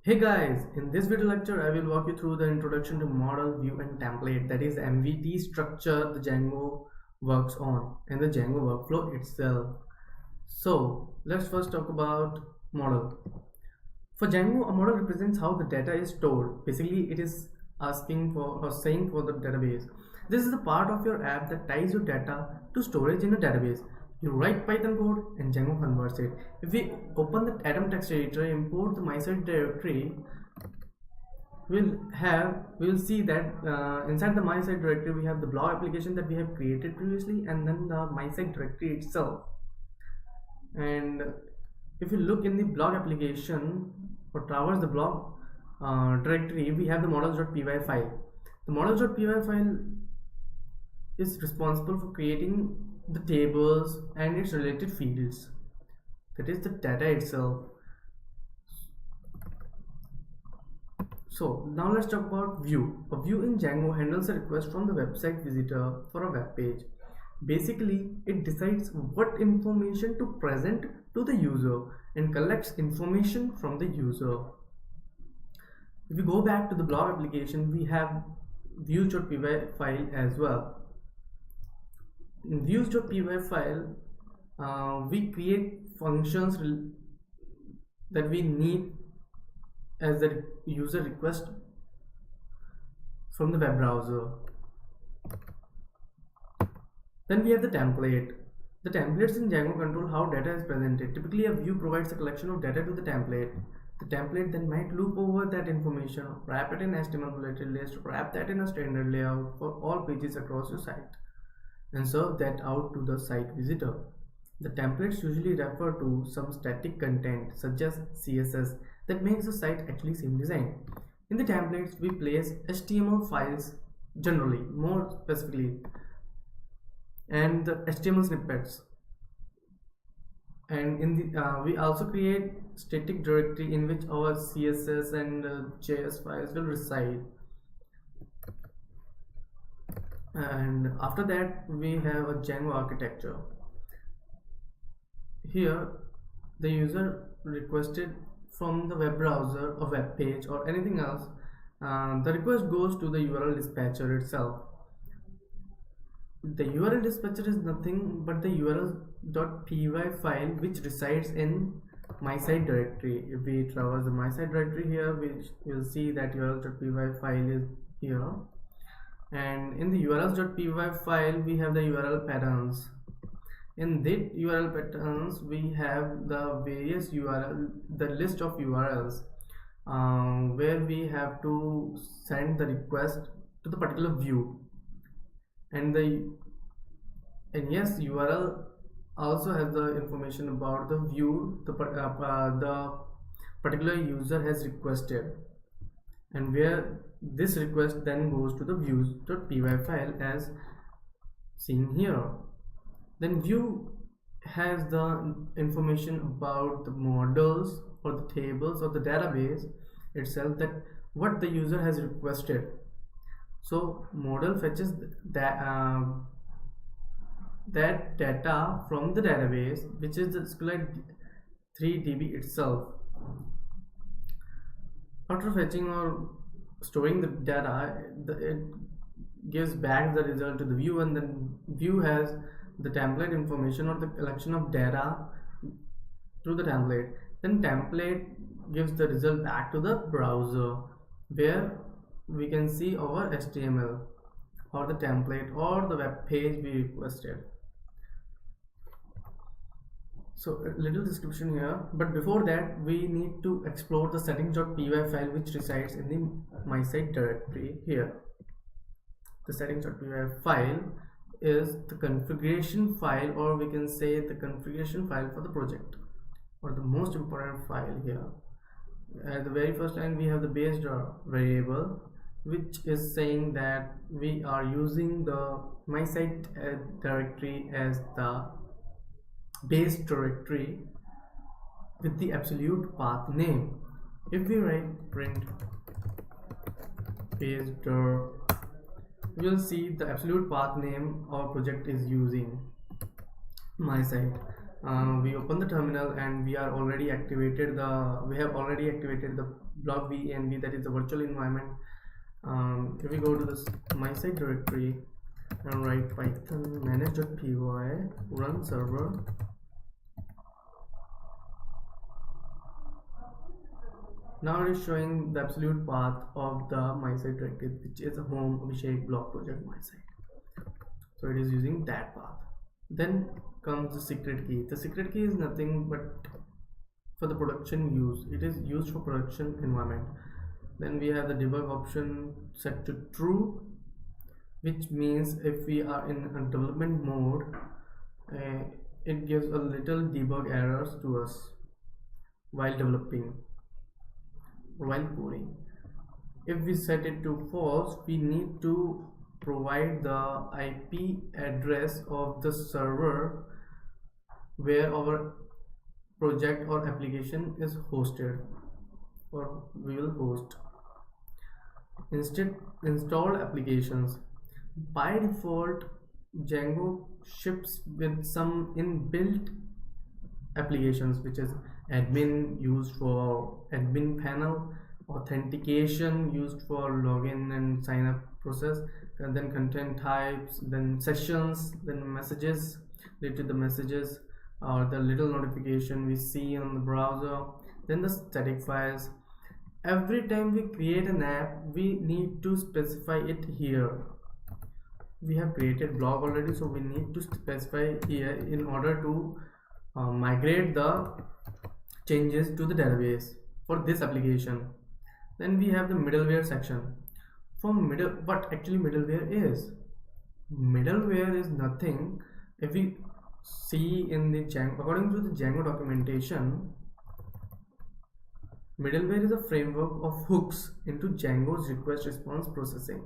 Hey guys, in this video lecture I will walk you through the introduction to model, view and template, that is MVT structure the Django works on and the Django workflow itself. So let's first talk about model. For Django, a model represents how the data is stored. Basically it is asking for or saying for the database. This is the part of your app that ties your data to storage in a database. You write Python code and Django converts it. If we open the Atom text editor, import the MySite directory, we'll see that inside the MySite directory we have the blog application that we have created previously, and then the MySite directory itself. And if you look in the blog application or traverse the blog directory, we have the models.py file. The models.py file is responsible for creating the tables and its related fields, that is the data itself. So now let's talk about view. A view in Django handles a request from the website visitor for a web page. Basically it decides what information to present to the user and collects information from the user. If we go back to the blog application, we have views.py file as well. In views.py file we create functions that we need as the user request from the web browser. Then we have the template. The templates in Django control how data is presented. Typically a view provides a collection of data to the template. The template then might loop over that information, wrap it in HTML bulleted list, wrap that in a standard layout for all pages across your site, and serve that out to the site visitor. The templates usually refer to some static content such as CSS that makes the site actually seem designed. In the templates we place HTML files generally, more specifically, and the HTML snippets, and in the we also create static directory in which our CSS and JS files will reside. And after that we have a Django architecture. Here the user requested from the web browser, a web page or anything else, the request goes to the URL dispatcher itself. The URL dispatcher is nothing but the urls.py file which resides in MySite directory. If we traverse the MySite directory here, we will see that urls.py file is here. And in the urls.py file we have the URL patterns. In that URL patterns we have the various URL, the list of URLs where we have to send the request to the particular view. And yes, URL also has the information about the view the particular user has requested, and where this request then goes to the views.py file as seen here. Then view has the information about the models or the tables or the database itself, that what the user has requested. So model fetches that data from the database, which is the SQLite 3DB itself. After fetching or storing the data, it gives back the result to the view, and then view has the template information or the collection of data to the template. Then template gives the result back to the browser, where we can see our HTML or the template or the web page we requested. So a little description here, but before that we need to explore the settings.py file which resides in the MySite directory here. The settings.py file is the configuration file, or we can say the configuration file for the project, or the most important file here. At the very first line we have the base variable, which is saying that we are using the MySite directory as the base directory with the absolute path name. If we write print base dir, we will see the absolute path name our project is using, MySite. we open the terminal and we have already activated the block VENV, that is the virtual environment. If we go to this my site directory and write python manage.py run server, now it is showing the absolute path of the my site directory, which is home Abhishek block project my site. So it is using that path. Then comes the secret key. The secret key is nothing but for the production use. It is used for production environment. Then we have the debug option set to true, which means if we are in a development mode, it gives a little debug errors to us while developing, while coding. If we set it to false, we need to provide the IP address of the server where our project or application is hosted, or we will host. Instead, installed applications. By default, Django ships with some inbuilt applications, which is admin used for admin panel, authentication used for login and sign up process, and then content types, then sessions, then messages related to the messages or the little notification we see on the browser, then the static files. Every time we create an app, we need to specify it here. We have created blog already, so we need to specify here in order to migrate the changes to the database for this application. Then we have the middleware section. What actually middleware is? Middleware is nothing. If we see in the Django, according to the Django documentation, middleware is a framework of hooks into Django's request response processing.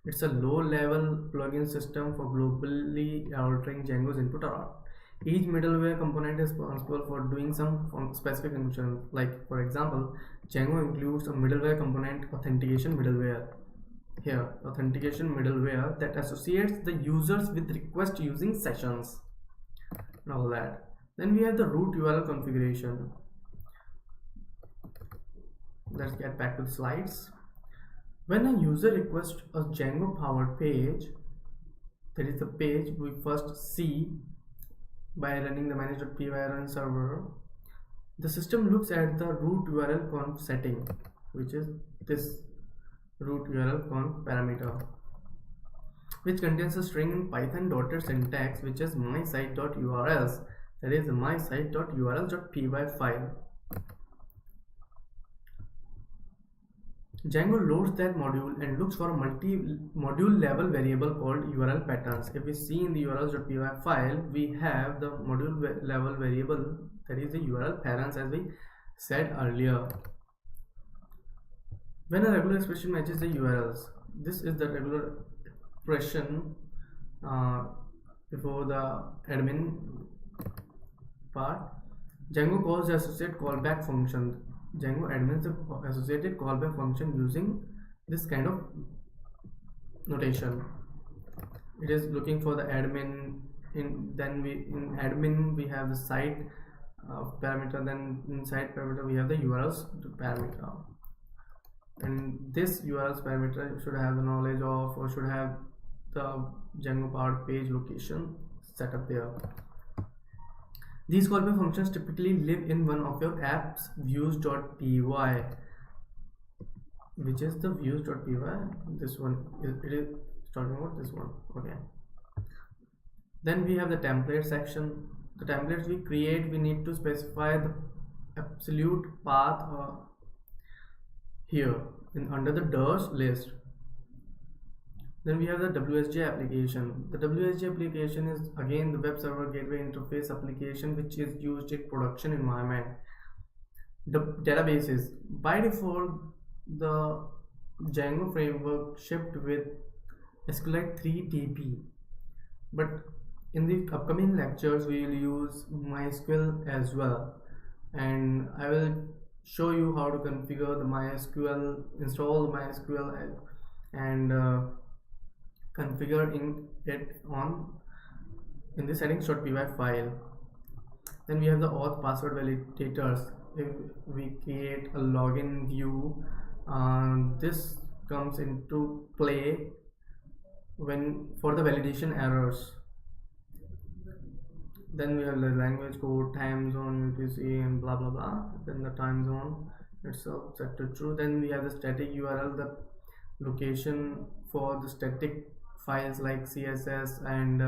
It's a low-level plugin system for globally altering Django's input or out. Each middleware component is responsible for doing some specific function. Like for example, Django includes a middleware component, authentication middleware. Here, authentication middleware that associates the users with request using sessions and all that. Then we have the root URL configuration. Let's get back to the slides. When a user requests a Django powered page, that is the page we first see by running the manage.py run server, the system looks at the root URL conf setting, which is this root URL conf parameter, which contains a string in Python dotted syntax, which is mysite.urls, that is the mysite.urls.py file. Django loads that module and looks for a multi-module level variable called URL patterns. If we see in the urls.py file, we have the module level variable, that is the URL patterns, as we said earlier. When a regular expression matches the URLs, this is the regular expression before the admin part. Django calls the associate callback function. Django admins the associated callback function using this kind of notation. It is looking for the admin. In admin we have the site parameter. Then in site parameter we have the URLs parameter. And this URLs parameter should have the knowledge of, or should have the Django powered page location set up there. These callback functions typically live in one of your apps views.py, which is the views.py. This one it is talking about this one. Okay. Then we have the template section. The templates we create, we need to specify the absolute path here under the DIRS list. Then we have the WSJ application. The WSJ application is again the web server gateway interface application, which is used in production environment. The databases, by default the Django framework shipped with SQLite 3DB, but in the upcoming lectures we will use MySQL as well, and I will show you how to configure the MySQL, install the MySQL and configure it in the settings.py file. Then we have the auth password validators. If we create a login view, this comes into play when for the validation errors. Then we have the language code, time zone, UTC, and blah blah blah. Then the time zone itself set to true. Then we have the static URL, the location for the static files like CSS and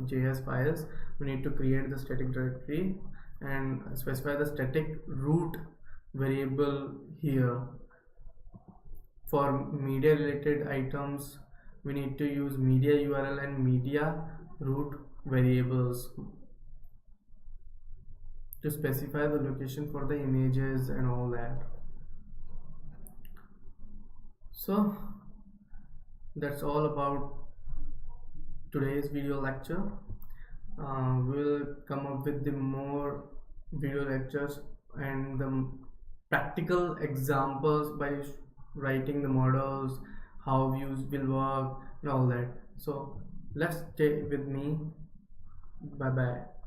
JS files. We need to create the static directory and specify the static root variable here. For media related items, we need to use media URL and media root variables to specify the location for the images and all that. So that's all about today's video lecture. We'll come up with the more video lectures and the practical examples by writing the models, how views will work and all that. So let's stay with me. Bye bye.